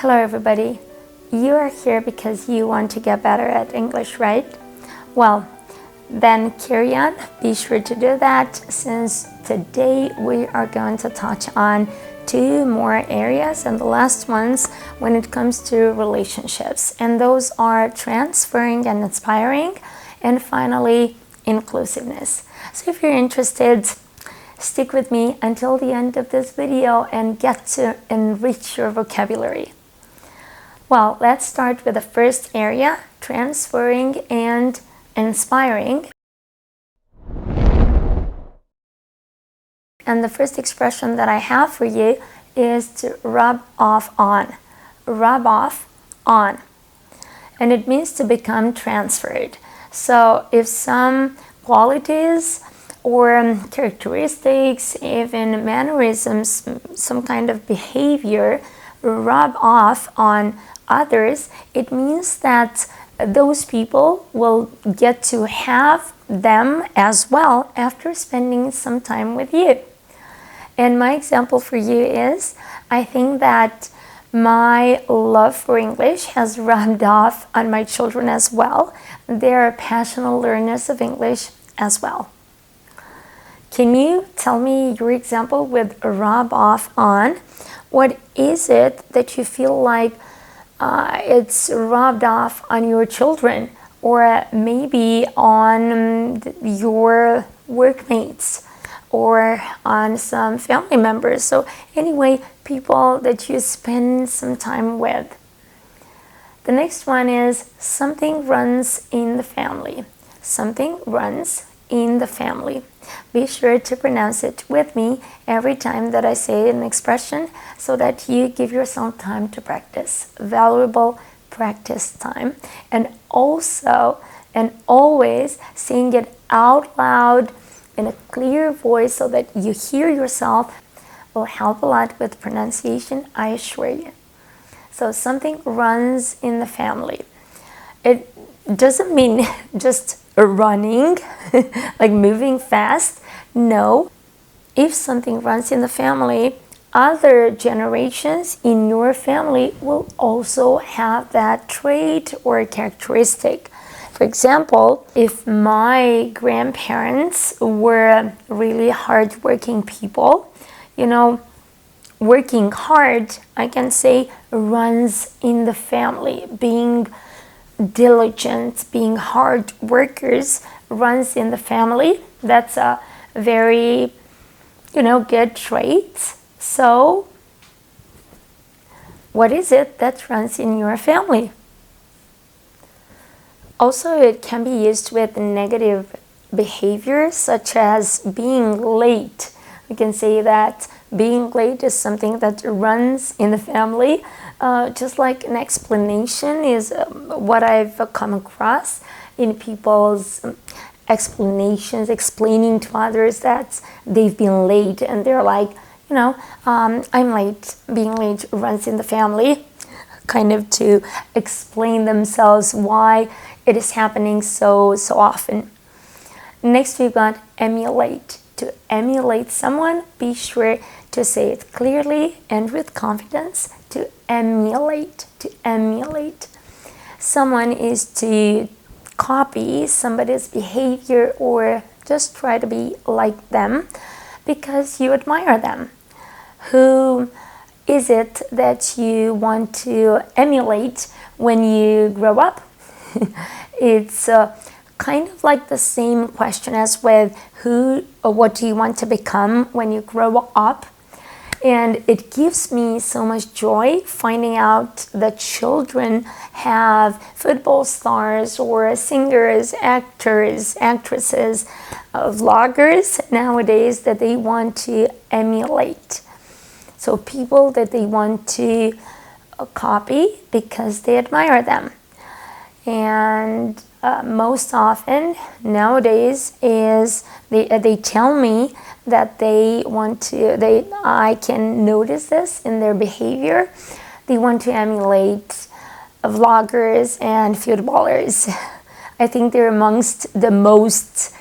Hello everybody. You are here because you want to get better at English, right? Well, then carry on. Be sure to do that, since today we are going to touch on two more areas, and the last ones when it comes to relationships, and those are transferring and inspiring, and finally inclusiveness. So if you're interested, stick with me until the end of this video and get to enrich your vocabulary. Well, let's start with the first area, transferring and inspiring. And the first expression that I have for you is to rub off on. Rub off on. And it means to become transferred. So if some qualities or characteristics, even mannerisms, some kind of behavior rub off on others, it means that those people will get to have them as well after spending some time with you. And my example for you is, I think that my love for English has rubbed off on my children as well. They are passionate learners of English as well. Can you tell me your example with rub off on? What is it that you feel like it's rubbed off on your children, or maybe on your workmates, or on some family members? So anyway, people that you spend some time with. The next one is something runs in the family. Something runs in the family. Be sure to pronounce it with me every time that I say an expression, so that you give yourself time to practice. Valuable practice time. And also and always saying it out loud in a clear voice so that you hear yourself will help a lot with pronunciation, I assure you. So something runs in the family. It doesn't mean just running, like moving fast. No. If something runs in the family, other generations in your family will also have that trait or characteristic. For example, if my grandparents were really hardworking people, working hard, I can say, runs in the family. Being diligent, being hard workers runs in the family. That's a very, good trait. So, what is it that runs in your family? Also, it can be used with negative behaviors, such as being late. We can say that being late is something that runs in the family. Just like an explanation is what I've come across in people's explanations, explaining to others that they've been late, and they're like, I'm late. Being late runs in the family, kind of to explain themselves why it is happening so often. Next, we've got emulate. To emulate someone, be sure to say it clearly and with confidence. To emulate. To emulate. Someone is to copy somebody's behavior, or just try to be like them because you admire them. Who is it that you want to emulate when you grow up? It's kind of like the same question as with who or what do you want to become when you grow up. And it gives me so much joy finding out that children have football stars or singers, actors, actresses, vloggers nowadays that they want to emulate. So people that they want to copy because they admire them. And most often nowadays is they tell me that they want to, I can notice this in their behavior. They want to emulate vloggers and footballers. I think they're amongst the most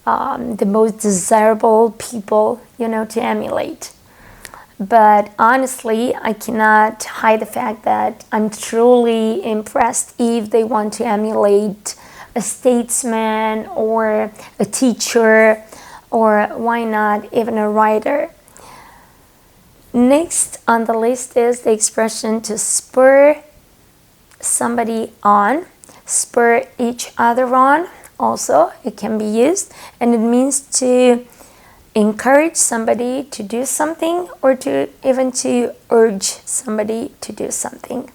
desirable people, to emulate. But honestly, I cannot hide the fact that I'm truly impressed if they want to emulate a statesman or a teacher, or why not even a writer. Next on the list is the expression to spur somebody on, spur each other on. Also, it can be used, and it means to encourage somebody to do something, or to even to urge somebody to do something.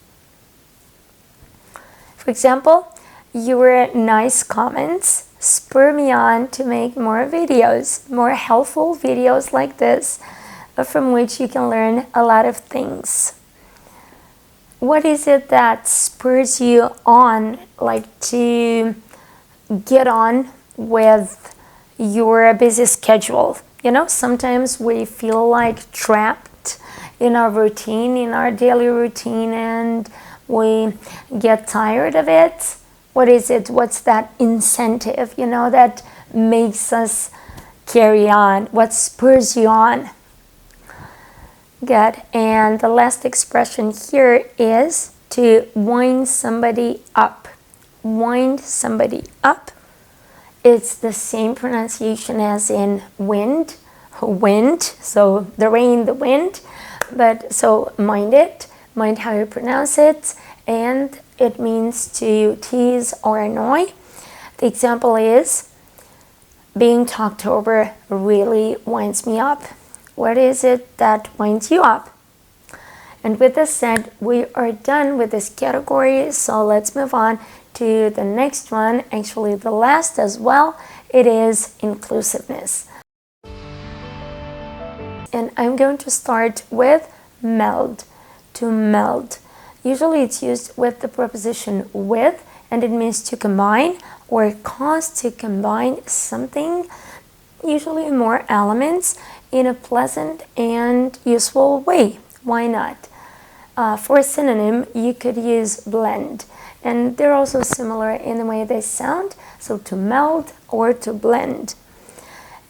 For example, your nice comments spur me on to make more videos, more helpful videos like this, from which you can learn a lot of things. What is it that spurs you on, like to get on with your busy schedule? You know, sometimes we feel like trapped in our routine, in our daily routine, and we get tired of it. What is it? What's that incentive, you know, that makes us carry on? What spurs you on? Good. And the last expression here is to wind somebody up. Wind somebody up. It's the same pronunciation as in wind, so the rain, the wind, but so mind it, mind how you pronounce it, and it means to tease or annoy. The example is, being talked over really winds me up. What is it that winds you up? And with this said, we are done with this category, so let's move on to the next one, actually the last as well. It is inclusiveness. And I'm going to start with meld, to meld. Usually it's used with the preposition with, and it means to combine or cause to combine something, usually more elements, in a pleasant and useful way. Why not? For a synonym, you could use blend. And they're also similar in the way they sound, so to meld or to blend.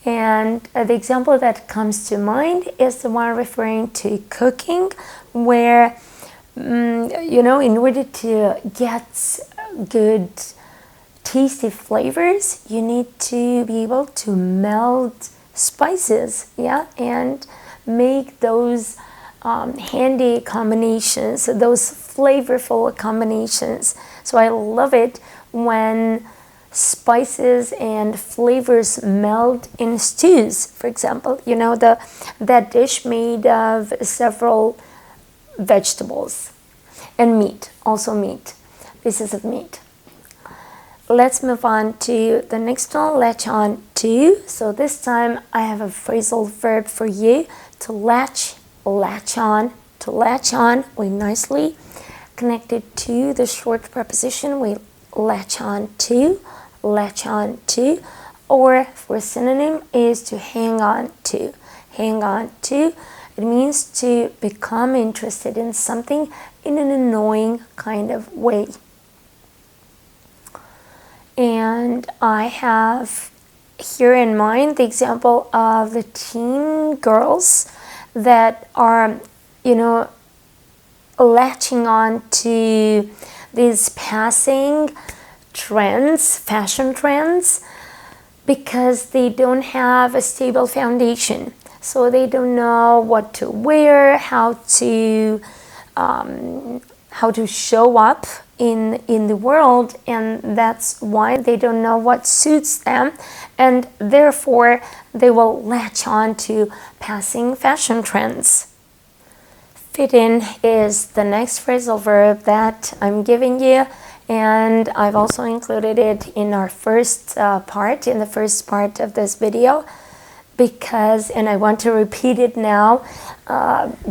And the example that comes to mind is the one referring to cooking, where, you know, in order to get good, tasty flavors, you need to be able to meld spices, yeah, and make those handy combinations, those flavorful combinations. So I love it when spices and flavors meld in stews, for example. You know, that dish made of several vegetables and meat, also meat, pieces of meat. Let's move on to the next one, latch on to. So this time I have a phrasal verb for you, to latch on, to latch on. We nicely connected to the short preposition. We latch on to, or for a synonym is to hang on to, hang on to. It means to become interested in something in an annoying kind of way. And I have here in mind the example of the teen girls that are, you know, latching on to these passing trends, fashion trends, because they don't have a stable foundation. So they don't know what to wear, how to show up in the world, and that's why they don't know what suits them, and therefore they will latch on to passing fashion trends. Fit in is the next phrasal verb that I'm giving you, and I've also included it in our first part, in the first part of this video, because, and I want to repeat it now,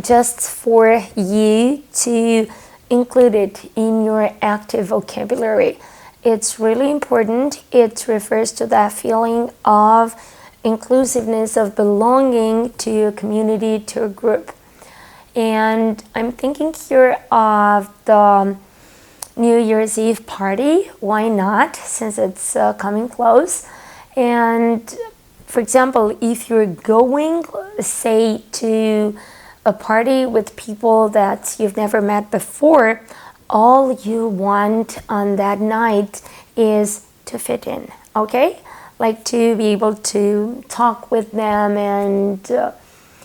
just for you to include it in your active vocabulary. It's really important. It refers to that feeling of inclusiveness, of belonging to a community, to a group. And I'm thinking here of the New Year's Eve party. Why not, since it's coming close? And for example, if you're going, say, to a party with people that you've never met before, all you want on that night is to fit in, okay? Like to be able to talk with them and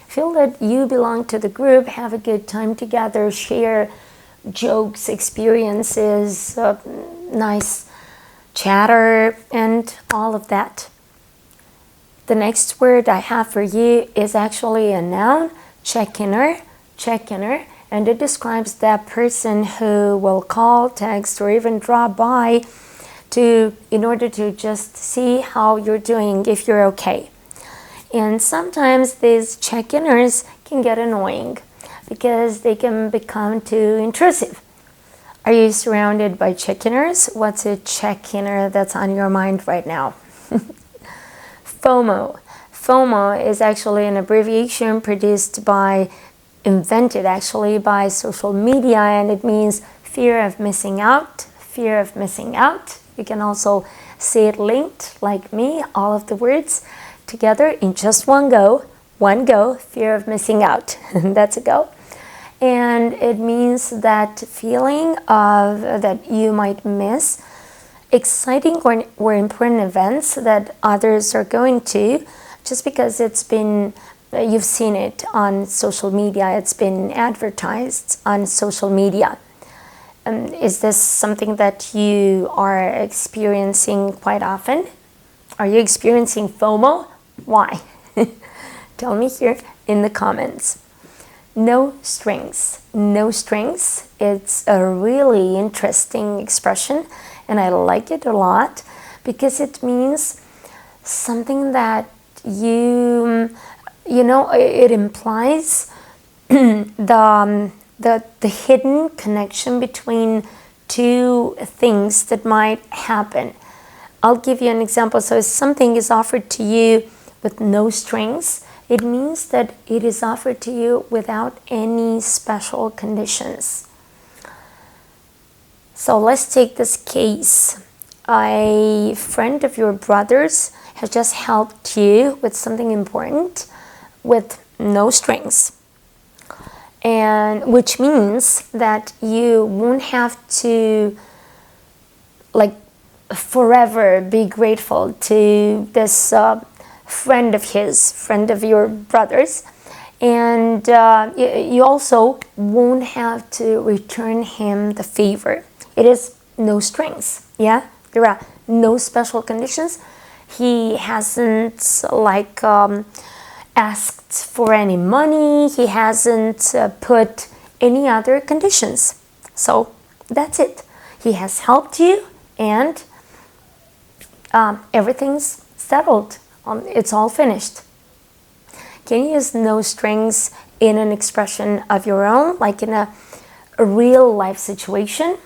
feel that you belong to the group, have a good time together, share jokes, experiences, nice chatter, and all of that. The next word I have for you is actually a noun, check-inner, and it describes that person who will call, text, or even drop by in order to just see how you're doing, if you're okay. And sometimes these check-inners can get annoying because they can become too intrusive. Are you surrounded by check-inners? What's a check-inner that's on your mind right now? FOMO. FOMO is actually an abbreviation invented actually by social media, and it means fear of missing out, fear of missing out. You can also say it linked, like me, all of the words together in just one go, fear of missing out. That's a go. And it means that feeling of that you might miss exciting or important events that others are going to, just because you've seen it on social media, it's been advertised on social media. Is this something that you are experiencing quite often? Are you experiencing FOMO? Why? Tell me here in the comments. No strings. No strings. It's a really interesting expression, and I like it a lot because it means something that it implies the hidden connection between two things that might happen. I'll give you an example. So if something is offered to you with no strings, it means that it is offered to you without any special conditions. So let's take this case. A friend of your brother's has just helped you with something important with no strings. And which means that you won't have to forever be grateful to this friend of your brother's, and you also won't have to return him the favor. It is no strings, yeah? There are no special conditions. He hasn't asked for any money. He hasn't put any other conditions. So that's it. He has helped you, and everything's settled. It's all finished. Can you use no strings in an expression of your own, like in a real life situation?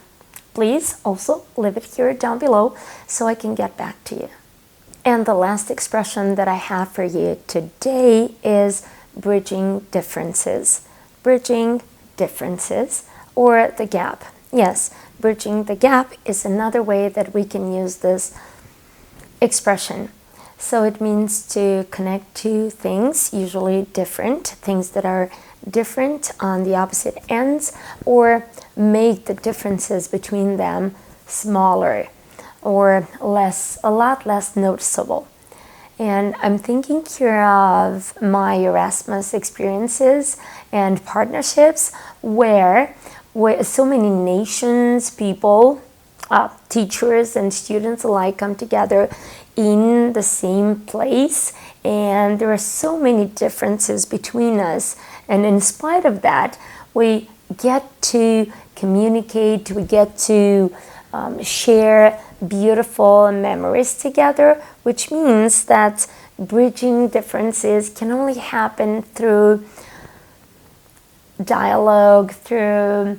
Please also leave it here down below so I can get back to you. And the last expression that I have for you today is bridging differences. Bridging differences, or the gap. Yes, bridging the gap is another way that we can use this expression. So it means to connect two things, usually different, things that are different on the opposite ends, or make the differences between them smaller or a lot less noticeable. And I'm thinking here of my Erasmus experiences and partnerships where so many nations, people, teachers and students alike come together in the same place, and there are so many differences between us, and in spite of that we get to communicate, we get to share beautiful memories together, which means that bridging differences can only happen through dialogue, through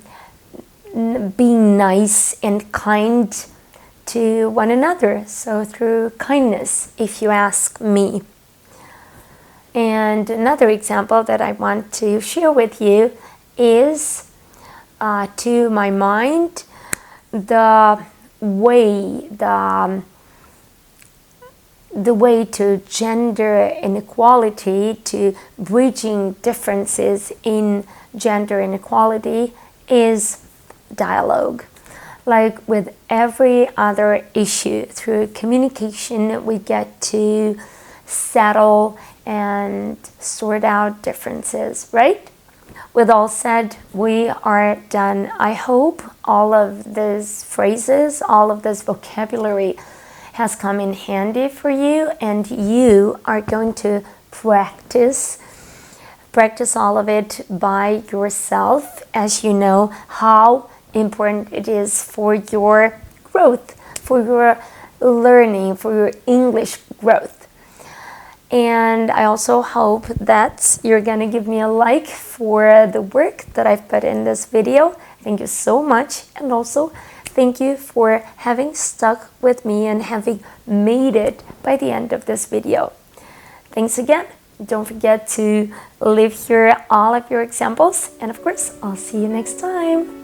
being nice and kind to one another. So through kindness, if you ask me. And another example that I want to share with you is, to my mind, the way the way to gender inequality, to bridging differences in gender inequality, is dialogue. Like with every other issue, through communication we get to settle and sort out differences, right? With all said, we are done. I hope all of these phrases, all of this vocabulary has come in handy for you, and you are going to practice all of it by yourself, as you know how important it is for your growth, for your learning, for your English growth. And I also hope that you're gonna give me a like for the work that I've put in this video. Thank you so much, and also thank you for having stuck with me and having made it by the end of this video. Thanks again. Don't forget to leave here all of your examples, and of course, I'll see you next time.